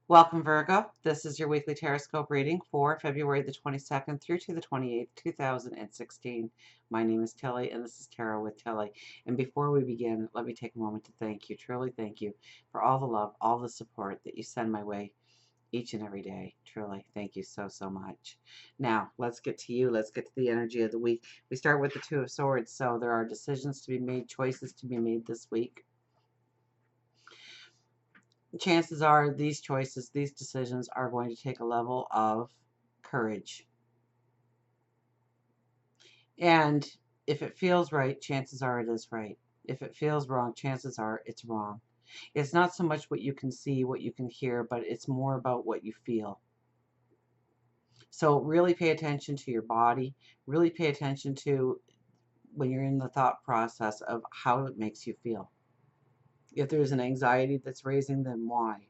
Welcome, Virgo. This is your weekly Teroscope reading for February the 22nd through to the 28th, 2016. My name is Tilly, and this is Tarot with Tilly. And before we begin, let me take a moment to thank you, truly thank you, for all the love, all the support that you send my way each and every day. Truly, thank you so, so much. Now, let's get to you. Let's get to the energy of the week. We start with the Two of Swords, so there are decisions to be made, choices to be made this week. Chances are these choices, these decisions are going to take a level of courage. And if it feels right, chances are it is right. If it feels wrong, chances are it's wrong. It's not so much what you can see, what you can hear, but it's more about what you feel. So really pay attention to your body. Really pay attention to when you're in the thought process of how it makes you feel. If there's an anxiety that's raising, then why?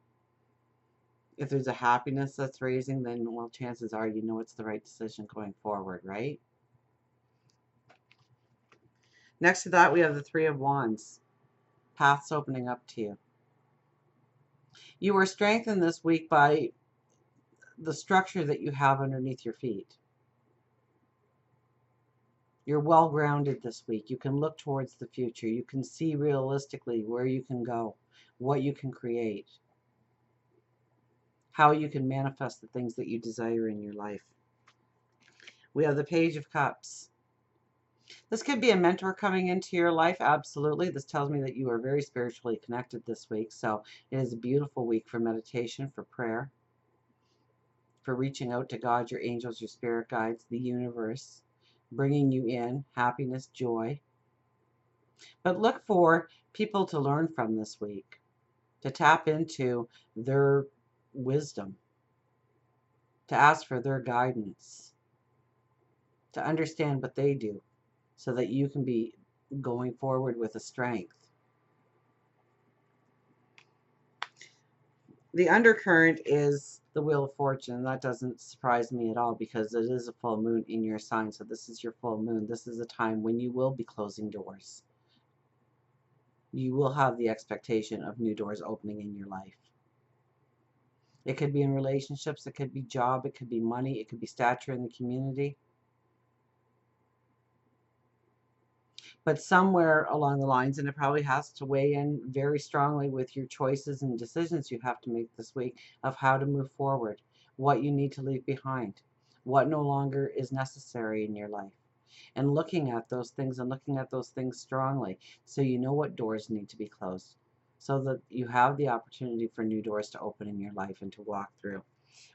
If there's a happiness that's raising, then, well, chances are you know it's the right decision going forward, right? Next to that, we have the Three of Wands. Paths opening up to you. You were strengthened this week by the structure that you have underneath your feet. You're well grounded this week. You can look towards the future. You can see realistically where you can go, what you can create, how you can manifest the things that you desire in your life. We have the Page of Cups. This could be a mentor coming into your life, absolutely. This tells me that you are very spiritually connected this week, so it is a beautiful week for meditation, for prayer, for reaching out to God, your angels, your spirit guides, the universe, bringing you in happiness, joy. But look for people to learn from this week, to tap into their wisdom, to ask for their guidance, to understand what they do so that you can be going forward with a strength. The undercurrent is the Wheel of Fortune. That doesn't surprise me at all because it is a full moon in your sign. So this is your full moon. This is a time when you will be closing doors. You will have the expectation of new doors opening in your life. It could be in relationships, it could be job, it could be money, it could be stature in the community. But somewhere along the lines, and it probably has to weigh in very strongly with your choices and decisions you have to make this week of how to move forward, what you need to leave behind, what no longer is necessary in your life. And looking at those things and looking at those things strongly so you know what doors need to be closed so that you have the opportunity for new doors to open in your life and to walk through.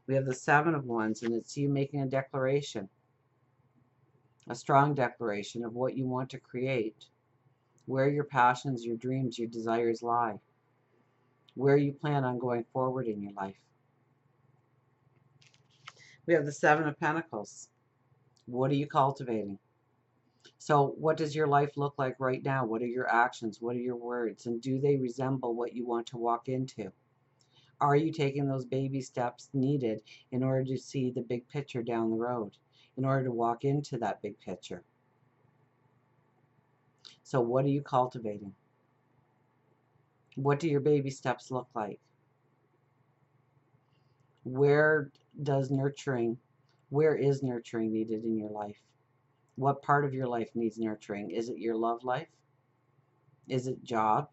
We have the Seven of Wands, and it's you making a declaration, a strong declaration of what you want to create, where your passions, your dreams, your desires lie, where you plan on going forward in your life. We have the Seven of Pentacles. What are you cultivating? So what does your life look like right now? What are your actions? What are your words? And do they resemble what you want to walk into? Are you taking those baby steps needed in order to see the big picture down the road, in order to walk into that big picture? So what are you cultivating? What do your baby steps look like? Where does nurturing, where is nurturing needed in your life? What part of your life needs nurturing? Is it your love life? Is it job?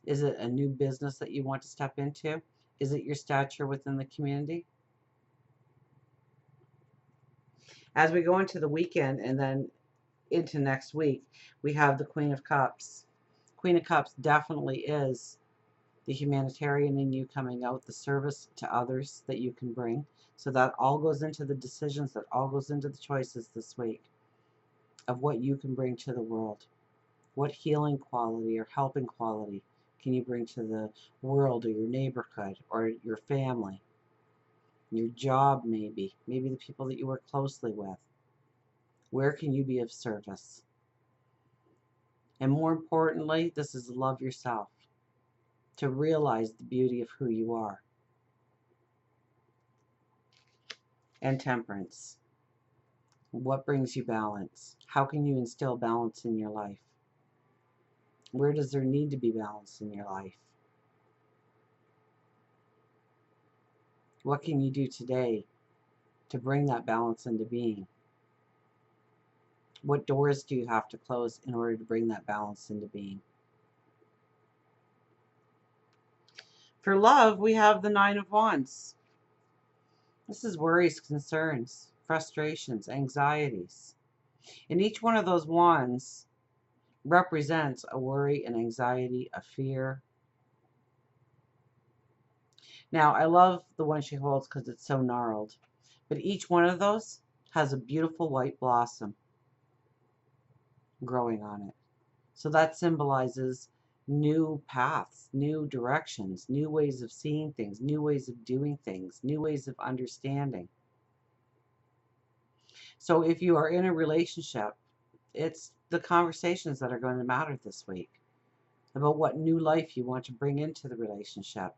Is it a new business that you want to step into? Is it your stature within the community? As we go into the weekend and then into next week, we have the Queen of Cups. Queen of Cups definitely is the humanitarian in you coming out, the service to others that you can bring. So that all goes into the decisions, that all goes into the choices this week of what you can bring to the world. What healing quality or helping quality can you bring to the world or your neighborhood or your family, your job maybe the people that you work closely with? Where can you be of service? And more importantly, this is love yourself, to realize the beauty of who you are. And Temperance. What brings you balance? How can you instill balance in your life? Where does there need to be balance in your life? What can you do today to bring that balance into being? What doors do you have to close in order to bring that balance into being? For love, we have the Nine of Wands. This is worries, concerns, frustrations, anxieties. And each one of those wands represents a worry, an anxiety, a fear. Now, I love the one she holds because it's so gnarled. But each one of those has a beautiful white blossom growing on it. So that symbolizes new paths, new directions, new ways of seeing things, new ways of doing things, new ways of understanding. So if you are in a relationship, it's the conversations that are going to matter this week about what new life you want to bring into the relationship.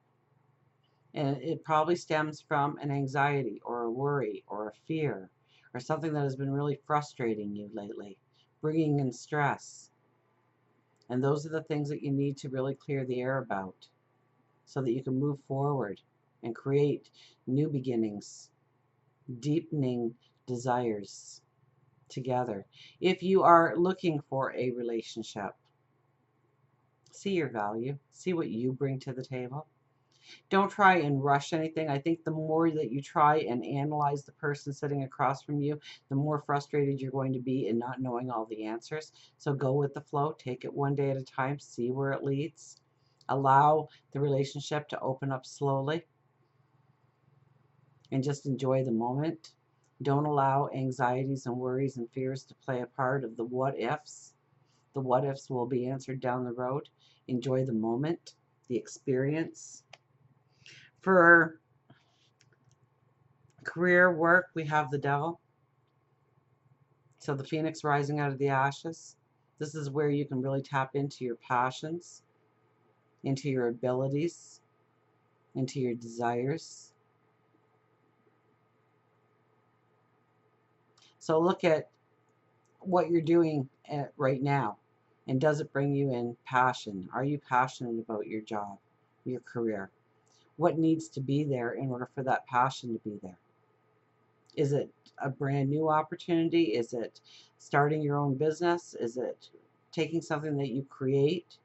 And it probably stems from an anxiety or a worry or a fear or something that has been really frustrating you lately, bringing in stress. And those are the things that you need to really clear the air about so that you can move forward and create new beginnings, deepening desires together. If you are looking for a relationship, see your value, see what you bring to the table. Don't try and rush anything. I think the more that you try and analyze the person sitting across from you, the more frustrated you're going to be in not knowing all the answers. So go with the flow, take it one day at a time, see where it leads. Allow the relationship to open up slowly and just enjoy the moment. Don't allow anxieties and worries and fears to play a part of the what ifs. The what ifs will be answered down the road. Enjoy the moment, the experience. For career, work, we have the Devil. So the Phoenix rising out of the ashes. This is where you can really tap into your passions, into your abilities, into your desires. So look at what you're doing right now, and does it bring you in passion? Are you passionate about your job, your career? What needs to be there in order for that passion to be there? Is it a brand new opportunity? Is it starting your own business? Is it taking something that you create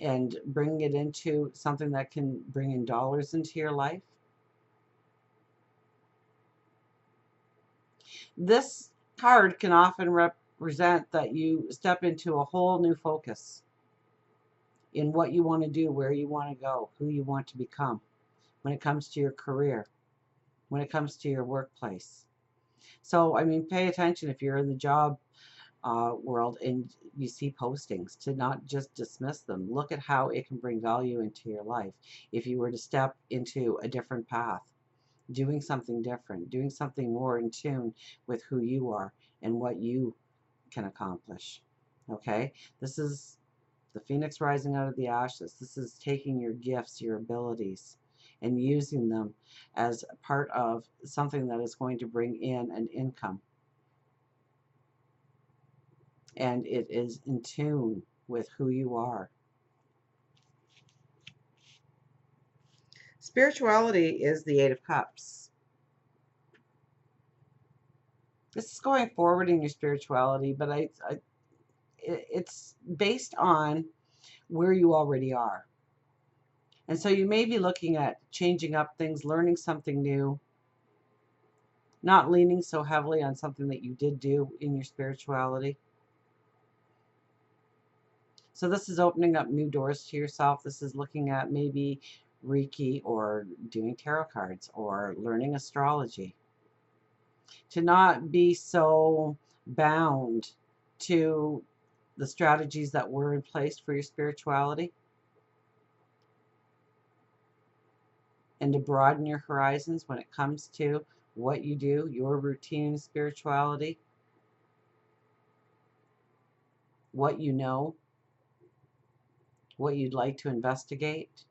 and bringing it into something that can bring in dollars into your life? This card can often represent that you step into a whole new focus in what you want to do, where you want to go, who you want to become when it comes to your career, when it comes to your workplace. So, I mean, pay attention if you're in the job world and you see postings, to not just dismiss them. Look at how it can bring value into your life. If you were to step into a different path, doing something different, doing something more in tune with who you are and what you can accomplish. Okay? This is the Phoenix rising out of the ashes. This is taking your gifts, your abilities, and using them as part of something that is going to bring in an income. And it is in tune with who you are. Spirituality is the Eight of Cups. This is going forward in your spirituality, but it's based on where you already are. And so you may be looking at changing up things, learning something new, not leaning so heavily on something that you did do in your spirituality. So this is opening up new doors to yourself. This is looking at maybe Reiki or doing tarot cards or learning astrology. To not be so bound to the strategies that were in place for your spirituality, and to broaden your horizons when it comes to what you do, your routine spirituality, what you know, what you'd like to investigate.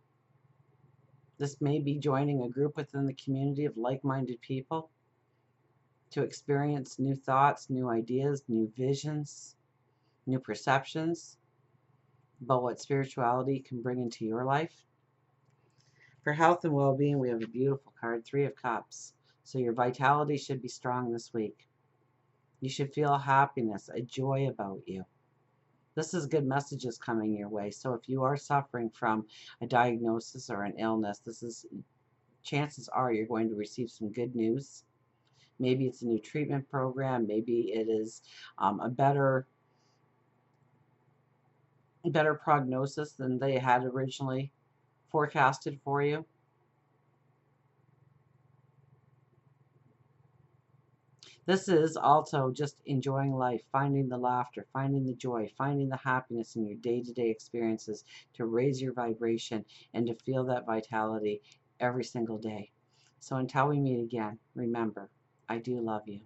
This may be joining a group within the community of like-minded people to experience new thoughts, new ideas, new visions, new perceptions about what spirituality can bring into your life. For health and well-being, we have a beautiful card, Three of Cups. So your vitality should be strong this week. You should feel happiness, a joy about you. This is good messages coming your way. So if you are suffering from a diagnosis or an illness, chances are you're going to receive some good news. Maybe it's a new treatment program. Maybe it is a better prognosis than they had originally forecasted for you. This is also just enjoying life, finding the laughter, finding the joy, finding the happiness in your day-to-day experiences to raise your vibration and to feel that vitality every single day. So until we meet again, remember, I do love you.